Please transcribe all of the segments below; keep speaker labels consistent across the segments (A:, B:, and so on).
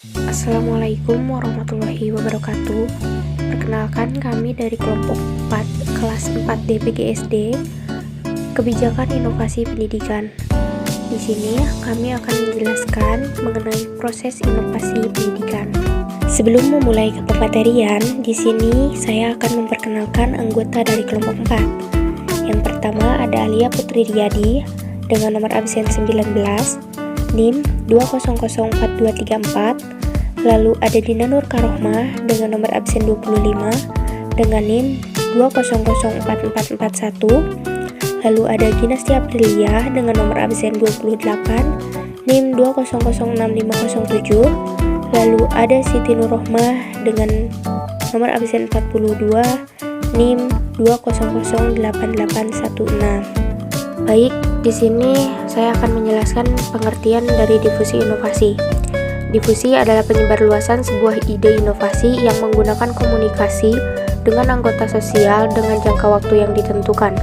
A: Assalamualaikum warahmatullahi wabarakatuh. Perkenalkan, kami dari kelompok 4 kelas 4 DPGSD Kebijakan Inovasi Pendidikan. Di sini kami akan menjelaskan mengenai proses inovasi pendidikan. Sebelum memulai ke pematerian, di sini saya akan memperkenalkan anggota dari kelompok 4. Yang pertama ada Alia Putri Riyadi dengan nomor absen 19, NIM 2004234. Lalu ada Dina Nur Karohmah dengan nomor absen 25 dengan NIM 2004441. Lalu ada Ginasti Aprilia dengan nomor absen 28 NIM 2006507. Lalu ada Siti Nurrohmah dengan nomor absen 42 NIM 2008816. Baik, di sini saya akan menjelaskan pengertian dari difusi inovasi. Difusi adalah penyebarluasan sebuah ide inovasi yang menggunakan komunikasi dengan anggota sosial dengan jangka waktu yang ditentukan.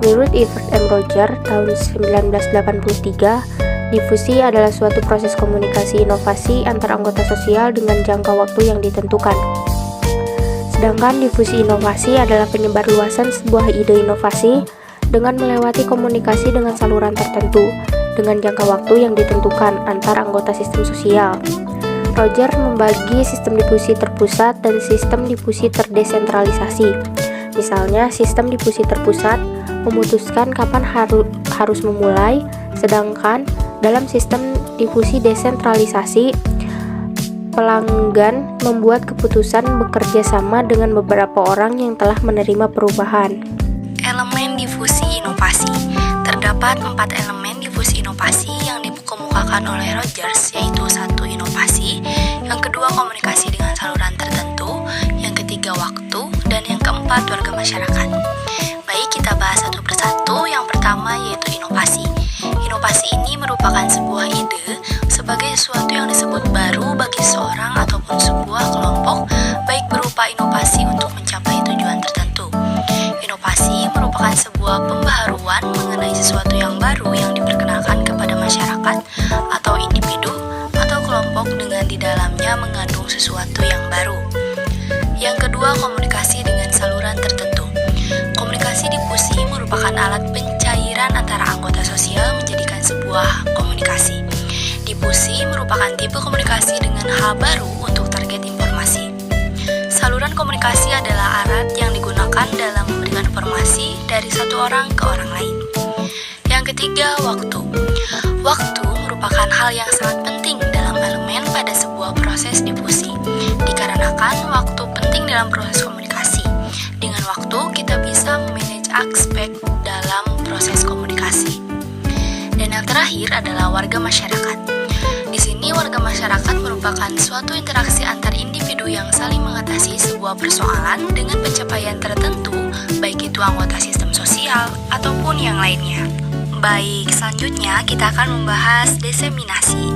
A: Menurut Edward M. Roger tahun 1983, difusi adalah suatu proses komunikasi inovasi antar anggota sosial dengan jangka waktu yang ditentukan. Sedangkan difusi inovasi adalah penyebarluasan sebuah ide inovasi dengan melewati komunikasi dengan saluran tertentu dengan jangka waktu yang ditentukan antar anggota sistem sosial. Roger membagi sistem difusi terpusat dan sistem difusi terdesentralisasi. Misalnya, sistem difusi terpusat memutuskan kapan harus memulai, sedangkan dalam sistem difusi desentralisasi, pelanggan membuat keputusan bekerja sama dengan beberapa orang yang telah menerima perubahan.
B: Elemen difusi inovasi. Terdapat 4 elemen difusi inovasi yang dikemukakan oleh Rogers, yaitu 1. Inovasi, yang kedua komunikasi dengan saluran tertentu, yang ketiga waktu, dan yang keempat warga masyarakat. Baik, kita bahas satu persatu. Yang pertama yaitu inovasi. Inovasi ini merupakan sebuah ide sebagai sesuatu yang disebut baru bagi seorang ataupun sebuah kelompok, baik berupa inovasi untuk mencapai tujuan tertentu. Inovasi merupakan sebuah pembaharuan mengenai sesuatu yang baru yang diperkenalkan kepada masyarakat atau individu atau kelompok dengan di dalamnya mengandung sesuatu yang baru. Yang kedua, komunikasi dengan saluran tertentu. Komunikasi difusi merupakan alat pencairan antara anggota sosial menjadikan sebuah komunikasi. Difusi merupakan tipe komunikasi dengan hal baru untuk target informasi. Saluran komunikasi adalah alat yang digunakan dalam memberikan informasi dari satu orang ke orang lain. Yang ketiga, waktu. Waktu merupakan hal yang sangat penting dalam elemen pada sebuah proses difusi, dikarenakan waktu penting dalam proses komunikasi. Dengan waktu, kita bisa memanage aspek dalam proses komunikasi. Dan yang terakhir adalah warga masyarakat. Di sini warga masyarakat merupakan suatu interaksi antar individu yang saling mengatasi sebuah persoalan dengan pencapaian tertentu, baik itu anggota sistem sosial ataupun yang lainnya. Baik, selanjutnya kita akan membahas diseminasi.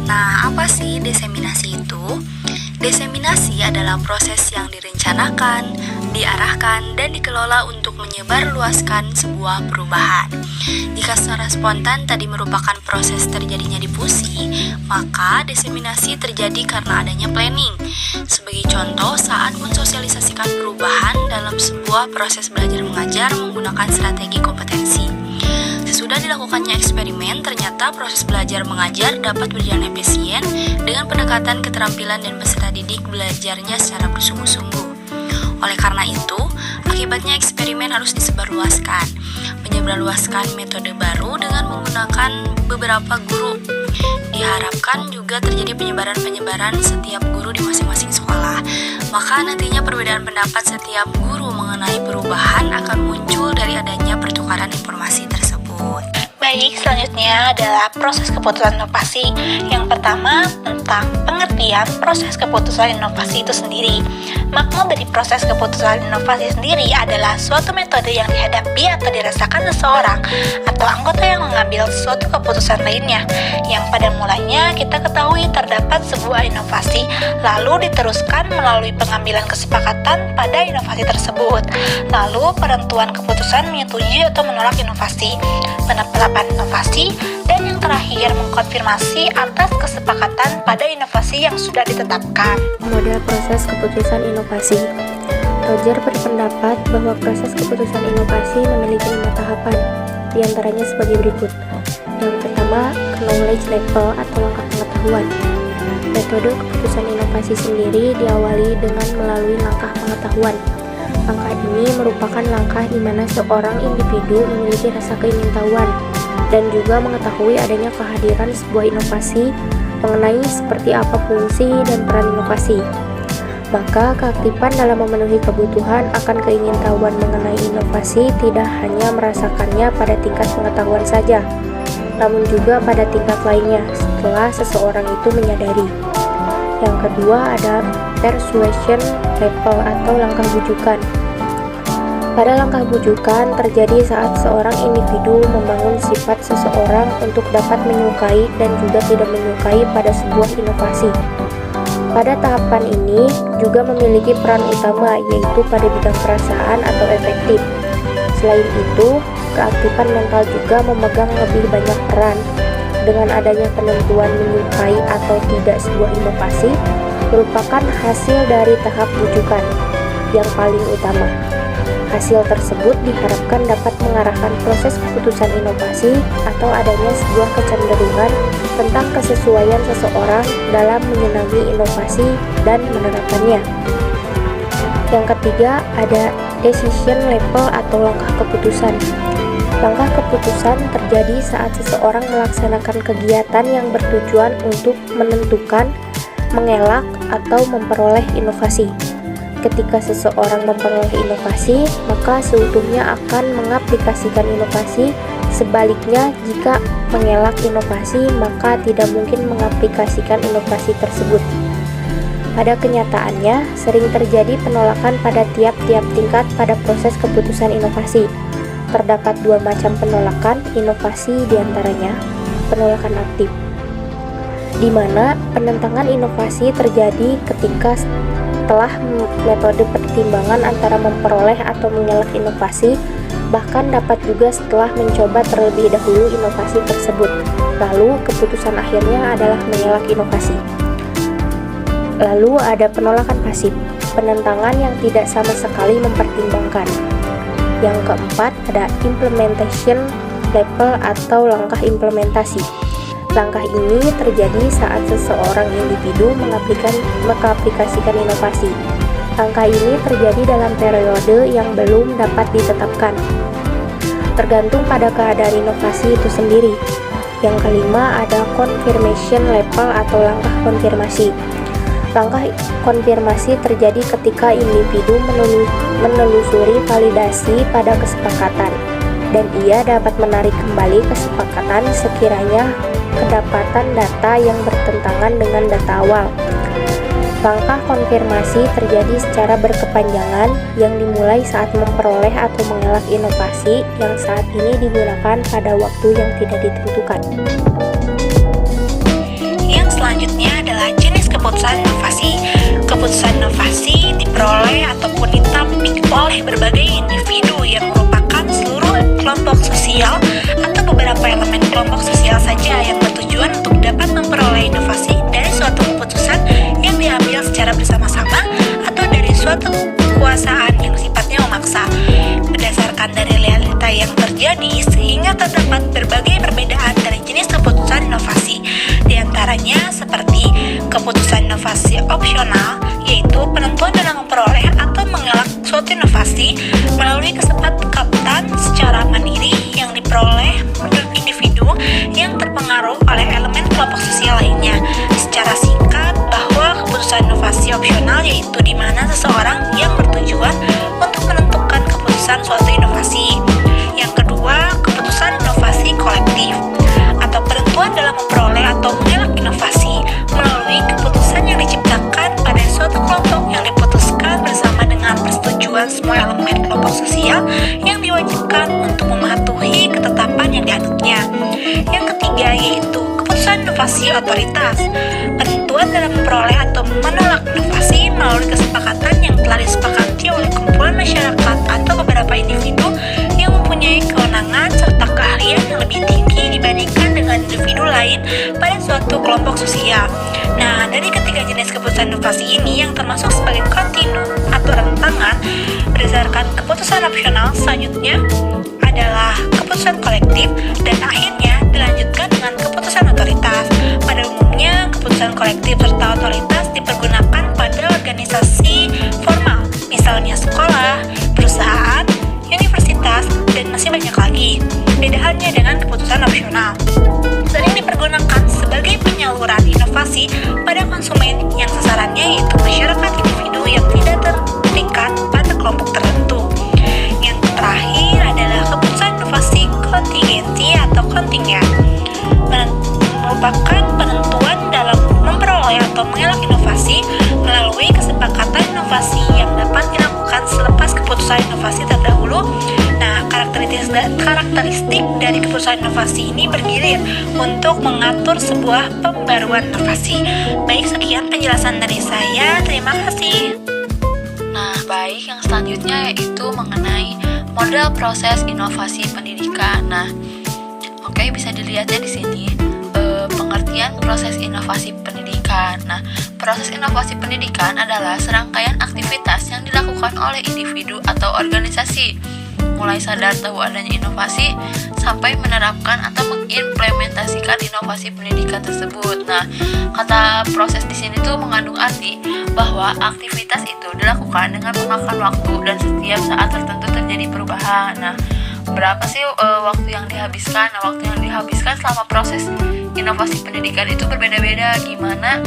B: Nah, apa sih diseminasi itu? Diseminasi adalah proses yang direncanakan, diarahkan, dan dikelola untuk menyebarluaskan sebuah perubahan. Jika secara spontan tadi merupakan proses terjadinya difusi, maka diseminasi terjadi karena adanya planning. Sebagai contoh, saat mensosialisasikan perubahan dalam sebuah proses belajar mengajar menggunakan strategi kompetensi. Sesudah dilakukannya eksperimen, ternyata proses belajar mengajar dapat berjalan efisien dengan pendekatan keterampilan dan peserta didik belajarnya secara bersungguh-sungguh. Oleh karena itu, akibatnya eksperimen harus disebarluaskan. Menyebarluaskan metode baru dengan menggunakan beberapa guru. Diharapkan juga terjadi penyebaran setiap guru di masing-masing sekolah. Maka nantinya perbedaan pendapat setiap guru mengenai perubahan akan muncul dari adanya pertukaran informasi tersebut.
C: Baik, selanjutnya adalah proses keputusan inovasi. Yang pertama, tentang pengertian proses keputusan inovasi itu sendiri. Makna dari proses keputusan inovasi sendiri adalah suatu metode yang dihadapi atau dirasakan seseorang atau anggota yang mengambil suatu keputusan lainnya, yang pada mulanya kita ketahui terdapat sebuah inovasi, lalu diteruskan melalui pengambilan kesepakatan pada inovasi tersebut, lalu penentuan keputusan menyetujui atau menolak inovasi, penetapan inovasi, dan yang terakhir mengkonfirmasi atas kesepakatan pada inovasi yang sudah ditetapkan.
A: Model proses keputusan inovasi. Roger berpendapat bahwa proses keputusan inovasi memiliki 5 tahapan, diantaranya sebagai berikut. Yang pertama, knowledge level atau langkah pengetahuan. Metode keputusan inovasi sendiri diawali dengan melalui langkah pengetahuan. Langkah ini merupakan langkah di mana seorang individu memiliki rasa keingintahuan dan juga mengetahui adanya kehadiran sebuah inovasi mengenai seperti apa fungsi dan peran inovasi. Maka keaktifan dalam memenuhi kebutuhan akan keingintahuan mengenai inovasi tidak hanya merasakannya pada tingkat pengetahuan saja, namun juga pada tingkat lainnya setelah seseorang itu menyadari. Yang kedua ada persuasion level atau langkah bujukan. Pada langkah bujukan terjadi saat seorang individu membangun sifat seseorang untuk dapat menyukai dan juga tidak menyukai pada sebuah inovasi. Pada tahapan ini juga memiliki peran utama, yaitu pada bidang perasaan atau efektif. Selain itu, keaktifan mental juga memegang lebih banyak peran. Dengan adanya penentuan menyukai atau tidak sebuah inovasi merupakan hasil dari tahap bujukan yang paling utama. Hasil tersebut diharapkan dapat mengarahkan proses keputusan inovasi atau adanya sebuah kecenderungan tentang kesesuaian seseorang dalam menyenangi inovasi dan menerapkannya. Yang ketiga ada decision level atau langkah keputusan. Langkah keputusan terjadi saat seseorang melaksanakan kegiatan yang bertujuan untuk menentukan, mengelak, atau memperoleh inovasi. Ketika seseorang memperoleh inovasi, maka seutuhnya akan mengaplikasikan inovasi. Sebaliknya, jika mengelak inovasi, maka tidak mungkin mengaplikasikan inovasi tersebut. Pada kenyataannya, sering terjadi penolakan pada tiap-tiap tingkat pada proses keputusan inovasi. Terdapat 2 macam penolakan inovasi, diantaranya penolakan aktif, di mana penentangan inovasi terjadi ketika setelah metode pertimbangan antara memperoleh atau mengelak inovasi, bahkan dapat juga setelah mencoba terlebih dahulu inovasi tersebut, lalu keputusan akhirnya adalah mengelak inovasi. Lalu ada penolakan pasif, penentangan yang tidak sama sekali mempertimbangkan. Yang keempat ada implementation level atau langkah implementasi. Langkah ini terjadi saat seseorang individu mengaplikasikan inovasi. Langkah ini terjadi dalam periode yang belum dapat ditetapkan, tergantung pada keadaan inovasi itu sendiri. Yang kelima ada confirmation level atau langkah konfirmasi. Langkah konfirmasi terjadi ketika individu menelusuri validasi pada kesepakatan, dan ia dapat menarik kembali kesepakatan sekiranya kedapatan data yang bertentangan dengan data awal. Langkah konfirmasi terjadi secara berkepanjangan yang dimulai saat memperoleh atau mengelak inovasi yang saat ini digunakan pada waktu yang tidak ditentukan.
C: Yang selanjutnya adalah jenis keputusan inovasi. Keputusan inovasi diperoleh ataupun ditampik oleh berbagai individu yang merupakan seluruh kelompok sosial atau beberapa elemen kelompok sosial saja yang bertujuan untuk dapat memperoleh inovasi dari suatu keputusan yang diambil secara bersama-sama atau dari suatu kekuasaan yang sifatnya memaksa. Berdasarkan dari realita yang terjadi sehingga terdapat berbagai perbedaan dari jenis keputusan inovasi. Di antaranya seperti keputusan inovasi opsional, yaitu penentuan dalam memperoleh atau mengelak suatu inovasi melalui kesepakatan secara mandiri yang diperoleh menurut individu yang terpengaruh oleh elemen kelompok sosial lainnya. Secara singkat, bahwa keputusan inovasi opsional yaitu di mana seseorang yang bertujuan untuk menentukan keputusan suatu inovasi. Yang kedua, keputusan inovasi kolektif atau penentuan dalam memperoleh atau mengelak inovasi melalui keputusan yang diciptakan pada suatu kelompok yang diputuskan otoritas. Penentuan dalam memperoleh atau menolak inovasi melalui kesepakatan yang telah disepakati oleh kumpulan masyarakat atau beberapa individu yang mempunyai kewenangan serta keahlian yang lebih tinggi dibandingkan dengan individu lain pada suatu kelompok sosial. Nah, dari ketiga jenis keputusan inovasi ini yang termasuk sebagai kontinu atau rentangan berdasarkan keputusan opsional, selanjutnya adalah keputusan kolektif dan akhirnya dilanjutkan dengan keputusan otoritas. Pada umumnya, keputusan kolektif serta otoritas dipergunakan pada organisasi formal, misalnya sekolah, perusahaan, universitas, dan masih banyak lagi. Beda halnya dengan keputusan opsional. Sering dipergunakan sebagai penyaluran inovasi pada konsumen yang sasarannya yaitu masyarakat individu yang tidak terikat pada kelompok tertentu. Yang terakhir adalah keputusan inovasi kontingensi atau kontingen, merupakan penentuan dalam memperoleh atau mengelak inovasi melalui kesepakatan inovasi yang dapat dilakukan selepas keputusan inovasi terdahulu. Nah, karakteristik dari keputusan inovasi ini bergilir untuk mengatur sebuah pembaruan inovasi. Baik, sekian penjelasan dari saya. Terima kasih.
B: Nah, baik, yang selanjutnya yaitu mengenai model proses inovasi pendidikan. Nah, oke, bisa dilihatnya di sini pengertian proses inovasi pendidikan. Nah, proses inovasi pendidikan adalah serangkaian aktivitas yang dilakukan oleh individu atau organisasi, mulai sadar tahu adanya inovasi sampai menerapkan atau mengimplementasikan inovasi pendidikan tersebut. Nah, kata proses di sini tuh mengandung arti bahwa aktivitas itu dilakukan dengan memakan waktu dan setiap saat tertentu terjadi perubahan. Nah, berapa sih waktu yang dihabiskan? Nah, waktu yang dihabiskan selama proses inovasi pendidikan itu berbeda-beda. Gimana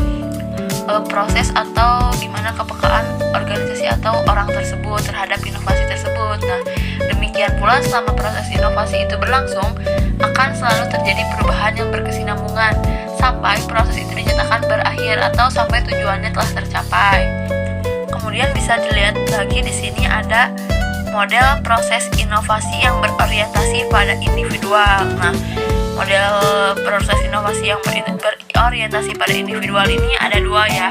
B: proses atau gimana kepekaan organisasi atau orang tersebut terhadap inovasi tersebut. Nah, demikian pula selama proses inovasi itu berlangsung akan selalu terjadi perubahan yang berkesinambungan sampai proses itu dinyatakan berakhir atau sampai tujuannya telah tercapai. Kemudian bisa dilihat lagi di sini ada model proses inovasi yang berorientasi pada individual. Nah, model proses inovasi yang berorientasi pada individual ini ada dua ya.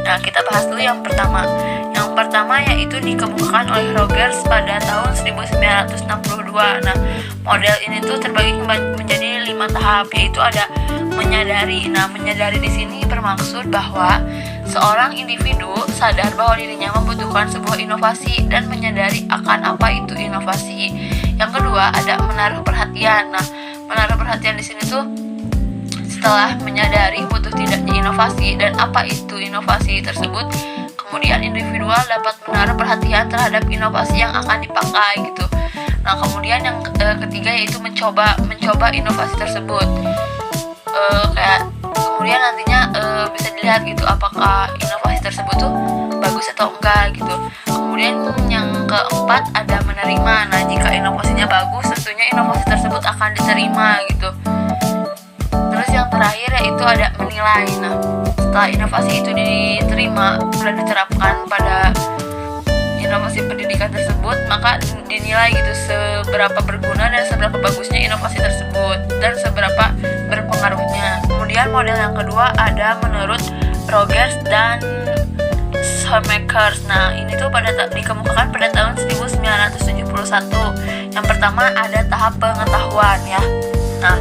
B: Nah, kita bahas dulu yang pertama. Yang pertama yaitu dikemukakan oleh Rogers pada tahun 1962. Nah, model ini tuh terbagi menjadi 5 tahap, yaitu ada menyadari. Nah, menyadari di sini bermaksud bahwa seorang individu sadar bahwa dirinya membutuhkan sebuah inovasi dan menyadari akan apa itu inovasi. Yang kedua ada menaruh perhatian. Nah, menaruh perhatian di sini tuh setelah menyadari butuh tidaknya inovasi dan apa itu inovasi tersebut, kemudian individual dapat menaruh perhatian terhadap inovasi yang akan dipakai gitu. Nah, kemudian yang ketiga yaitu mencoba inovasi tersebut. Kemudian nantinya bisa dilihat gitu apakah inovasi tersebut tuh bagus atau enggak gitu. Kemudian yang keempat ada menerima. Nah, jika inovasinya bagus, tentunya inovasi tersebut akan diterima gitu. Terus yang terakhir yaitu ada menilai. Nah, setelah inovasi itu diterima dan diterapkan pada inovasi pendidikan tersebut, maka dinilai gitu seberapa berguna dan seberapa bagusnya inovasi tersebut dan seberapa berpengaruhnya. Kemudian model yang kedua ada menurut Rogers dan Shoemakers. Nah, ini tuh dikemukakan pada tahun 1971. Yang pertama ada tahap pengetahuan ya. Nah,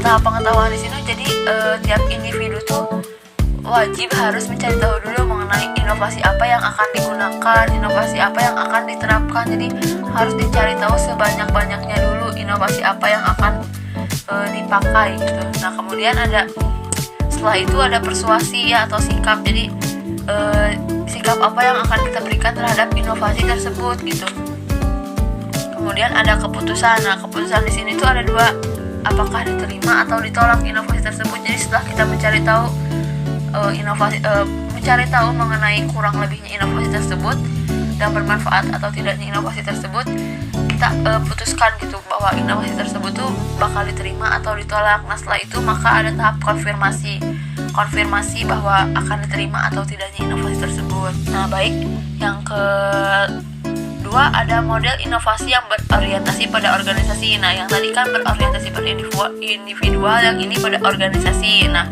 B: tahap pengetahuan di sini jadi tiap individu tuh wajib harus mencari tahu dulu mengenai inovasi apa yang akan digunakan, inovasi apa yang akan diterapkan. Jadi harus dicari tahu sebanyak-banyaknya dulu inovasi apa yang akan dipakai gitu. Nah, kemudian setelah itu ada persuasi ya atau sikap. Jadi sikap apa yang akan kita berikan terhadap inovasi tersebut gitu. Kemudian ada keputusan. Nah, keputusan di sini tuh ada dua, apakah diterima atau ditolak inovasi tersebut. Jadi setelah kita mencari tahu mengenai kurang lebihnya inovasi tersebut dan bermanfaat atau tidaknya inovasi tersebut, kita putuskan gitu bahwa inovasi tersebut tuh bakal diterima atau ditolak. Nah, setelah itu maka ada tahap konfirmasi bahwa akan diterima atau tidaknya inovasi tersebut. Nah, baik, yang kedua kedua ada model inovasi yang berorientasi pada organisasi. Nah, yang tadi kan berorientasi pada individual, yang ini pada organisasi. Nah,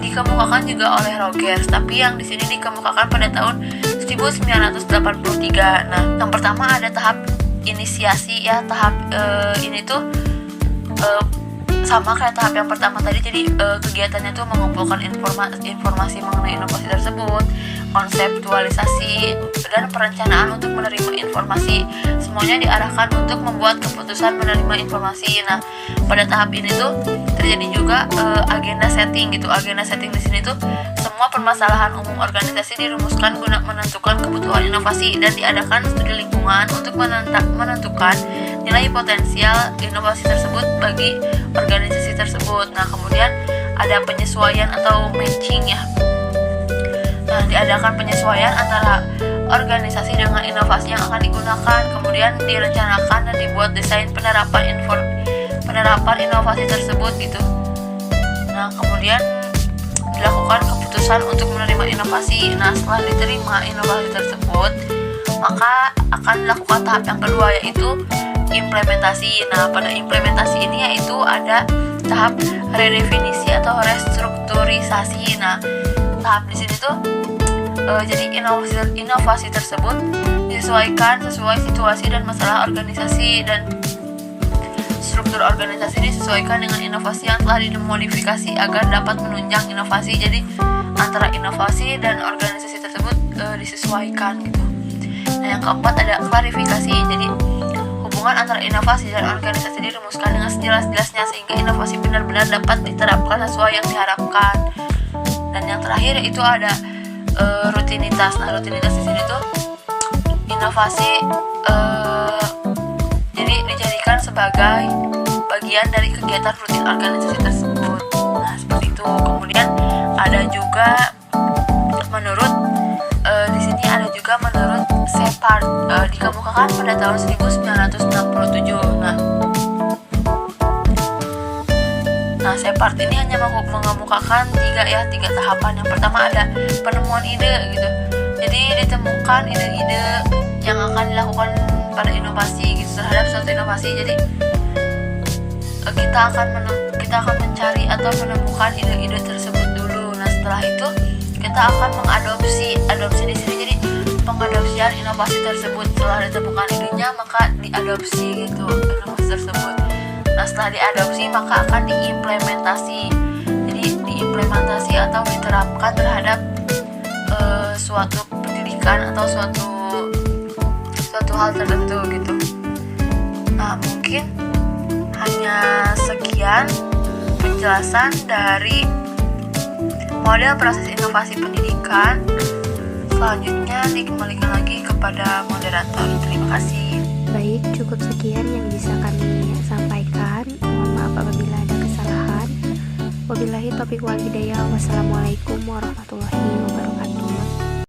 B: dikemukakan juga oleh Rogers, tapi yang di sini dikemukakan pada tahun 1983. Nah, yang pertama ada tahap inisiasi ya, tahap ini tuh sama kayak tahap yang pertama tadi. Jadi kegiatannya tuh mengumpulkan informasi mengenai inovasi tersebut, konseptualisasi dan perencanaan untuk menerima informasi. Semuanya diarahkan untuk membuat keputusan menerima informasi. Nah, pada tahap ini tuh terjadi juga agenda setting gitu. Agenda setting di sini tuh semua permasalahan umum organisasi dirumuskan guna menentukan kebutuhan inovasi dan diadakan studi lingkungan untuk menentukan nilai potensial inovasi tersebut bagi organisasi tersebut. Nah, kemudian ada penyesuaian atau matching ya. Nah, diadakan penyesuaian antara organisasi dengan inovasi yang akan digunakan, kemudian direncanakan dan dibuat desain penerapan inovasi tersebut gitu. Nah, kemudian dilakukan keputusan untuk menerima inovasi. Nah, setelah diterima inovasi tersebut, maka akan dilakukan tahap yang kedua, yaitu implementasi. Nah, pada implementasi ini yaitu ada tahap redefinisi atau restrukturisasi. Nah, tahap di sini tuh jadi inovasi tersebut disesuaikan sesuai situasi dan masalah organisasi, dan struktur organisasi disesuaikan dengan inovasi yang telah dimodifikasi agar dapat menunjang inovasi. Jadi antara inovasi dan organisasi tersebut disesuaikan gitu. Nah, yang keempat ada klarifikasi. Jadi hubungan antara inovasi dan organisasi dirumuskan dengan sejelas-jelasnya sehingga inovasi benar-benar dapat diterapkan sesuai yang diharapkan. Dan yang terakhir itu ada rutinitas. Nah, rutinitas di sini tuh inovasi jadi dijadikan sebagai bagian dari kegiatan rutin organisasi tersebut. Nah, seperti itu. Kemudian ada juga menurut di sini ada juga menurut Shepard, dikemukakan pada tahun 1967. Nah, Shepard ini hanya mengemukakan tiga tahapan. Yang pertama ada penemuan ide gitu. Jadi ditemukan ide-ide yang akan dilakukan pada inovasi gitu, terhadap suatu inovasi. Jadi kita akan mencari atau menemukan ide-ide tersebut dulu. Nah, setelah itu kita akan adopsi di sini. Jadi pengadopsian inovasi tersebut. Setelah ditemukan idenya, maka diadopsi gitu inovasi tersebut. Nah, setelah diadopsi maka akan diimplementasi. Jadi diimplementasi atau diterapkan terhadap suatu pendidikan atau suatu hal tertentu gitu. Nah, mungkin hanya sekian penjelasan dari model proses inovasi pendidikan. Selanjutnya dikembalikan lagi kepada moderator. Terima kasih.
A: Baik, cukup sekian yang bisa kami sampaikan. Mohon maaf apabila ada kesalahan. Wabillahi taufiq wal hidayah. Wassalamualaikum warahmatullahi wabarakatuh.